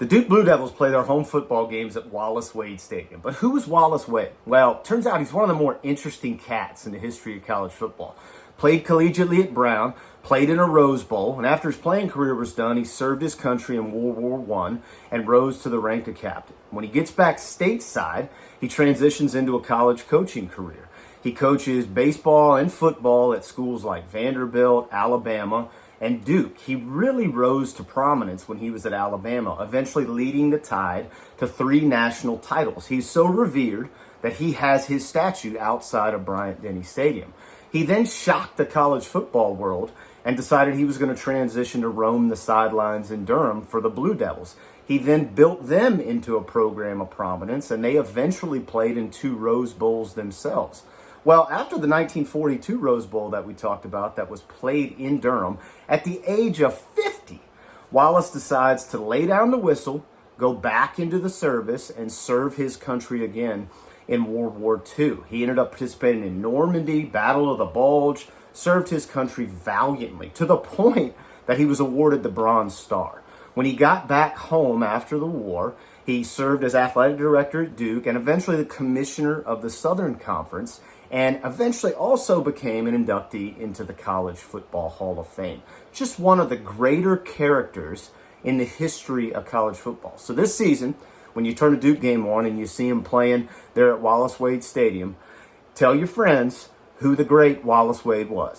The Duke Blue Devils play their home football games at Wallace Wade Stadium. But who is Wallace Wade? Well, turns out he's one of the more interesting cats in the history of college football. Played collegiately at Brown, played in a Rose Bowl, and after his playing career was done, he served his country in World War I and rose to the rank of captain. When he gets back stateside, he transitions into a college coaching career. He coaches baseball and football at schools like Vanderbilt, Alabama, and Duke. He really rose to prominence when he was at Alabama, eventually leading the Tide to 3 national titles. He's so revered that he has his statue outside of Bryant-Denny Stadium. He then shocked the college football world and decided he was going to transition to roam the sidelines in Durham for the Blue Devils. He then built them into a program of prominence, and they eventually played in 2 Rose Bowls themselves. Well, after the 1942 Rose Bowl that we talked about that was played in Durham, at the age of 50, Wallace decides to lay down the whistle, go back into the service, and serve his country again in World War II. He ended up participating in Normandy, Battle of the Bulge, served his country valiantly to the point that he was awarded the Bronze Star. When he got back home after the war, he served as athletic director at Duke and eventually the commissioner of the Southern Conference, and eventually also became an inductee into the College Football Hall of Fame. Just one of the greater characters in the history of college football. So this season, when you turn a Duke game on and you see him playing there at Wallace Wade Stadium, tell your friends who the great Wallace Wade was.